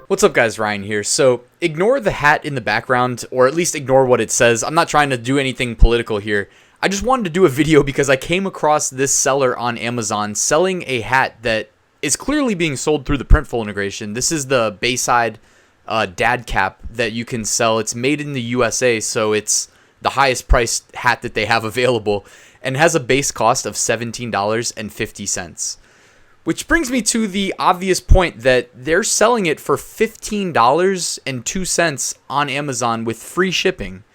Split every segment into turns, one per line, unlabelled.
What's up guys, Ryan here. So ignore the hat in the background, or at least ignore what it says. I'm not trying to do anything political here. I just wanted to do a video because I came across this seller on Amazon selling a hat that is clearly being sold through the Printful integration. This is the Bayside dad cap that you can sell. It's made in the USA, so it's the highest priced hat that they have available and has a base cost of $17.50. Which brings me to the obvious point that they're selling it for $15.02 on Amazon with free shipping.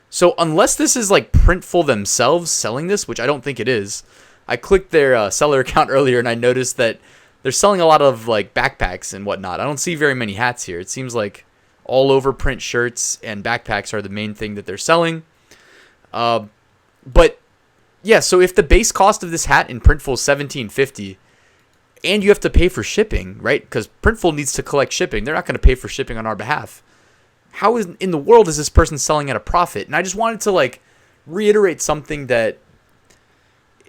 So unless this is like Printful themselves selling this, which I don't think it is, I clicked their seller account earlier and I noticed that they're selling a lot of like backpacks and whatnot. I don't see very many hats here. It seems like all over print shirts and backpacks are the main thing that they're selling. But yeah, so if the base cost of this hat in Printful is $17.50, and you have to pay for shipping, right? Because Printful needs to collect shipping. They're not going to pay for shipping on our behalf. How in the world is this person selling at a profit? And I just wanted to like reiterate something that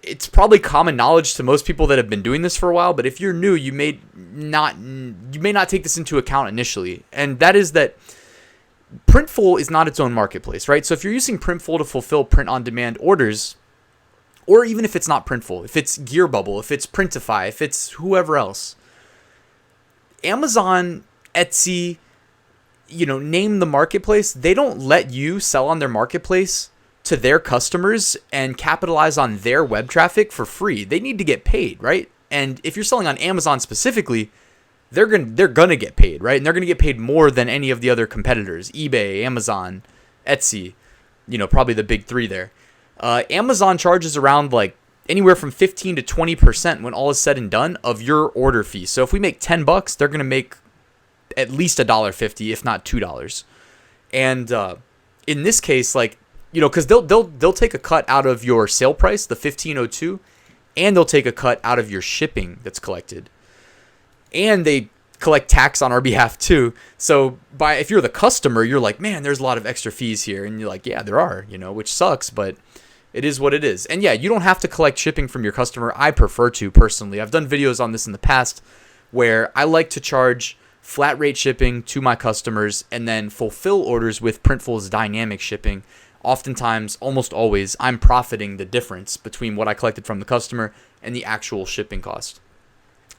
it's probably common knowledge to most people that have been doing this for a while. But if you're new, you may not take this into account initially. And that is that Printful is not its own marketplace, right? So if you're using Printful to fulfill print-on-demand orders, or even if it's not Printful, if it's Gear Bubble, if it's Printify, if it's whoever else, Amazon, Etsy, name the marketplace, they don't let you sell on their marketplace to their customers and capitalize on their web traffic for free. They need to get paid, right? And if you're selling on Amazon specifically, they're gonna get paid, right? And they're gonna get paid more than any of the other competitors, eBay, Amazon, Etsy, probably the big three there. Amazon charges around like anywhere from 15 to 20% when all is said and done of your order fee. So if we make $10, they're going to make at least $1.50, if not $2. And in this case, like, because they'll take a cut out of your sale price, the $15.02, and they'll take a cut out of your shipping that's collected. And they collect tax on our behalf too. So if you're the customer, you're like, man, there's a lot of extra fees here. And you're like, yeah, there are, which sucks, but it is what it is. And yeah, you don't have to collect shipping from your customer. I prefer to personally. I've done videos on this in the past where I like to charge flat rate shipping to my customers and then fulfill orders with Printful's dynamic shipping. Oftentimes, almost always, I'm profiting the difference between what I collected from the customer and the actual shipping cost.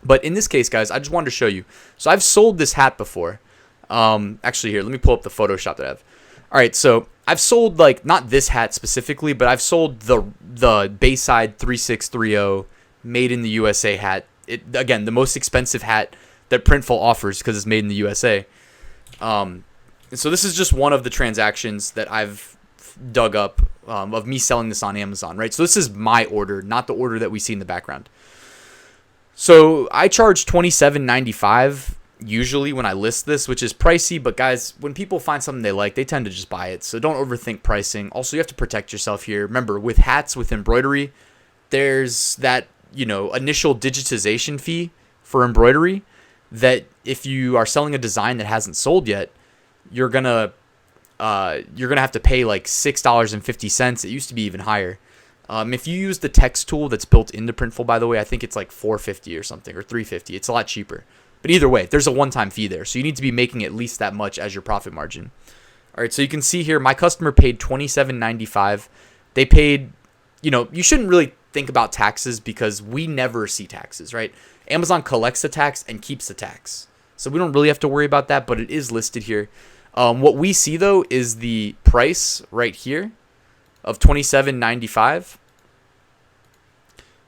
But in this case, guys, I just wanted to show you. So I've sold this hat before. Actually, here, let me pull up the Photoshop that I have. All right, so I've sold, like, not this hat specifically, but I've sold the Bayside 3630 made in the USA hat. Again, the most expensive hat that Printful offers because it's made in the USA. And so this is just one of the transactions that I've dug up of me selling this on Amazon, right? So this is my order, not the order that we see in the background. So I charge $27.95 usually when I list this, which is pricey, but guys, when people find something they like, they tend to just buy it. So don't overthink pricing. Also, you have to protect yourself here. Remember, with hats, with embroidery, there's that, initial digitization fee for embroidery that if you are selling a design that hasn't sold yet, you're going to have to pay like $6.50. It used to be even higher. If you use the text tool that's built into Printful, by the way, I think it's like $4.50 or something, or $3.50. It's a lot cheaper. But either way, there's a one-time fee there. So you need to be making at least that much as your profit margin. All right, so you can see here, my customer paid $27.95. They paid, you shouldn't really think about taxes because we never see taxes, right? Amazon collects the tax and keeps the tax. So we don't really have to worry about that, but it is listed here. What we see, though, is the price right here of $27.95.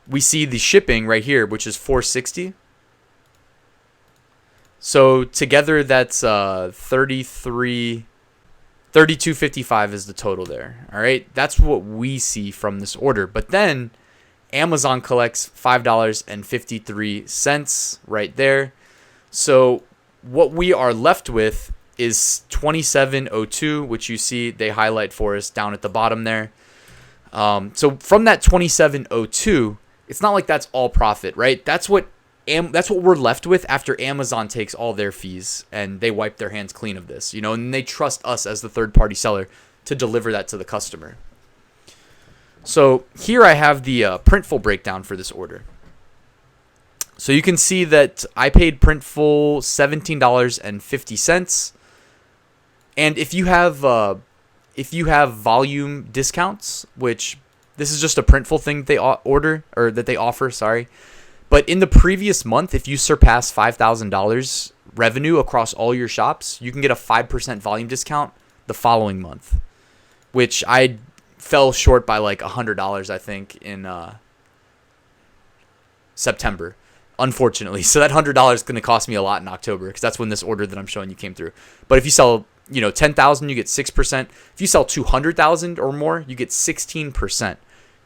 We see the shipping right here, which is $4.60. So together, that's $32.55 is the total there. All right, that's what we see from this order. But then Amazon collects $5.53 right there. So what we are left with is $27.02, which you see they highlight for us down at the bottom there. So from that $27.02, it's not like that's all profit, right? That's what we're left with after Amazon takes all their fees and they wipe their hands clean of this, and they trust us as the third-party seller to deliver that to the customer. So here I have the Printful breakdown for this order. So you can see that I paid Printful $17.50. And if you have volume discounts, which this is just a Printful thing that they that they offer, sorry. But in the previous month, if you surpass $5,000 revenue across all your shops, you can get a 5% volume discount the following month, which I fell short by like $100, I think, in September, unfortunately. So that $100 is going to cost me a lot in October, because that's when this order that I'm showing you came through. But if you sell, 10,000, you get 6%. If you sell 200,000 or more, you get 16%.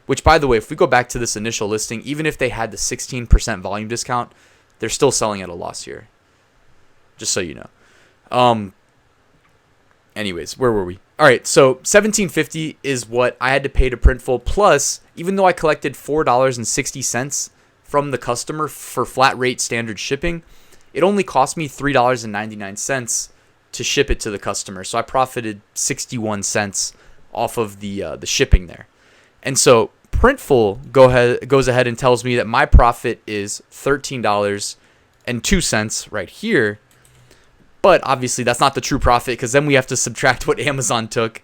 Which, by the way, if we go back to this initial listing, even if they had the 16% volume discount, they're still selling at a loss here. Just so you know. Anyways, where were we? All right, so $17.50 is what I had to pay to Printful. Plus, even though I collected $4.60 from the customer for flat rate standard shipping, it only cost me $3.99 to ship it to the customer. So I profited 61 cents off of the shipping there. And so Printful goes ahead and tells me that my profit is $13.02 right here. But obviously that's not the true profit, because then we have to subtract what Amazon took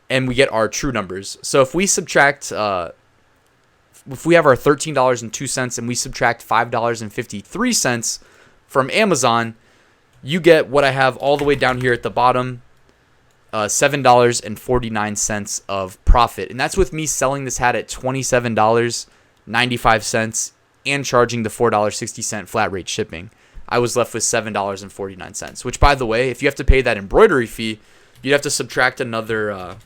and we get our true numbers. So if we subtract, if we have our $13.02 and we subtract $5.53 from Amazon, you get what I have all the way down here at the bottom, $7.49 of profit. And that's with me selling this hat at $27.95 and charging the $4.60 flat rate shipping. I was left with $7.49, which, by the way, if you have to pay that embroidery fee, you'd have to subtract another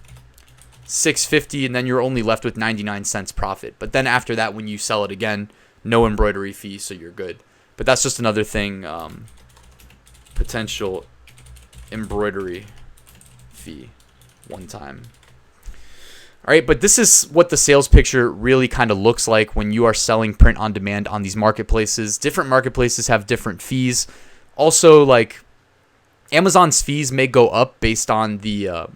$6.50, and then you're only left with 99 cents profit. But then after that, when you sell it again, no embroidery fee, so you're good. But that's just another thing, potential embroidery fee one time. All right, but this is what the sales picture really kind of looks like when you are selling print on demand on these marketplaces. Different marketplaces have different fees. Also, like, Amazon's fees may go up based on the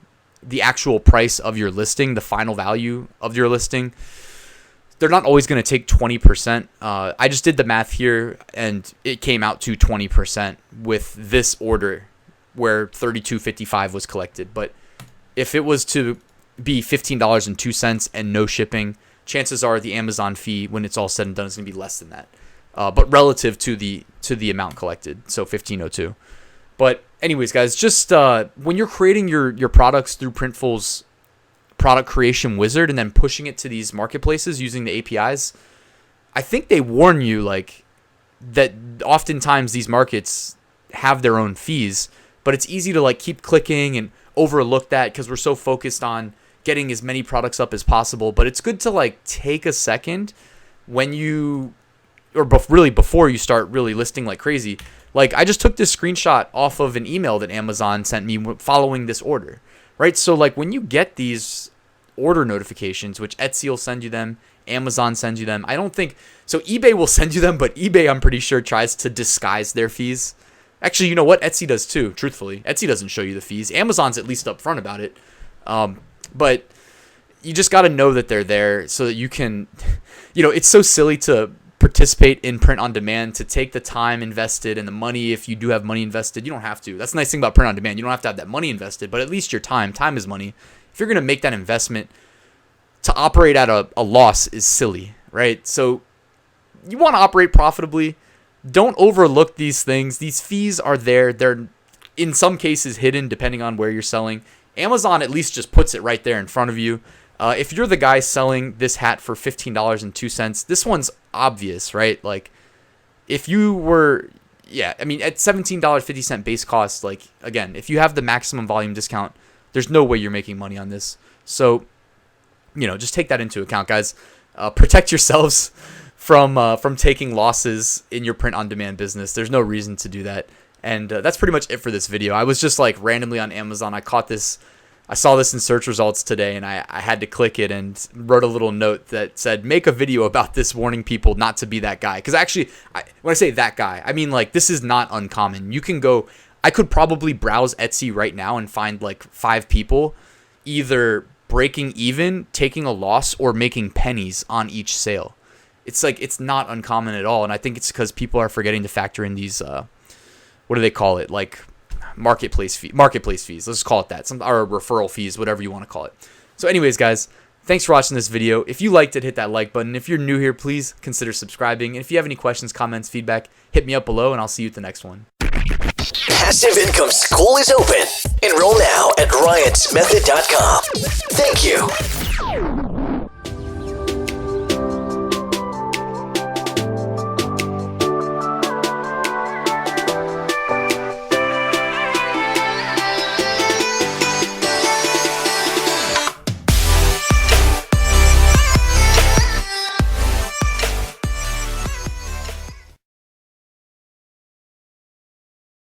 actual price of your listing, the final value of your listing. They're not always going to take 20%. I just did the math here, and it came out to 20% with this order where $32.55 was collected. But if it was to be $15.02 and no shipping, chances are the Amazon fee, when it's all said and done, is going to be less than that. But relative to the amount collected, so $15.02. But anyways, guys, just when you're creating your products through Printful's product creation wizard and then pushing it to these marketplaces using the APIs, I think they warn you like that oftentimes these markets have their own fees, but it's easy to like keep clicking and overlook that because we're so focused on getting as many products up as possible. But it's good to like take a second when you, or really before you start really listing like crazy. Like I just took this screenshot off of an email that Amazon sent me following this order, right? So like when you get these order notifications, which Etsy will send you them, Amazon sends you them. I don't think, so eBay will send you them, but eBay, I'm pretty sure, tries to disguise their fees. Actually, you know what? Etsy does too, truthfully. Etsy doesn't show you the fees. Amazon's at least upfront about it. But you just got to know that they're there so that you can, it's so silly to participate in print on demand, to take the time invested and the money. If you do have money invested, you don't have to. That's the nice thing about print on demand. You don't have to have that money invested, but at least your time is money. If you're going to make that investment, to operate at a loss is silly, right? So you want to operate profitably. Don't overlook these things. These fees are there. They're in some cases hidden depending on where you're selling. Amazon at least just puts it right there in front of you. If you're the guy selling this hat for $15.02, this one's obvious, right? Like if you were, at $17.50 base cost, like again, if you have the maximum volume discount, there's no way you're making money on this. So, just take that into account, guys. Protect yourselves from taking losses in your print on demand business. There's no reason to do that. And that's pretty much it for this video. I was just like randomly on Amazon. I saw this in search results today, and I had to click it and wrote a little note that said, make a video about this, warning people not to be that guy. Because actually, when I say that guy, I mean like this is not uncommon. You can go, I could probably browse Etsy right now and find like 5 people either breaking even, taking a loss, or making pennies on each sale. It's like, it's not uncommon at all. And I think it's because people are forgetting to factor in these, what do they call it? Like marketplace fees. Let's just call it that. Or referral fees, whatever you want to call it. So anyways, guys, thanks for watching this video. If you liked it, hit that like button. If you're new here, please consider subscribing. And if you have any questions, comments, feedback, hit me up below, and I'll see you at the next one.
Passive Income School is open. Enroll now at ryansmethod.com. Thank you.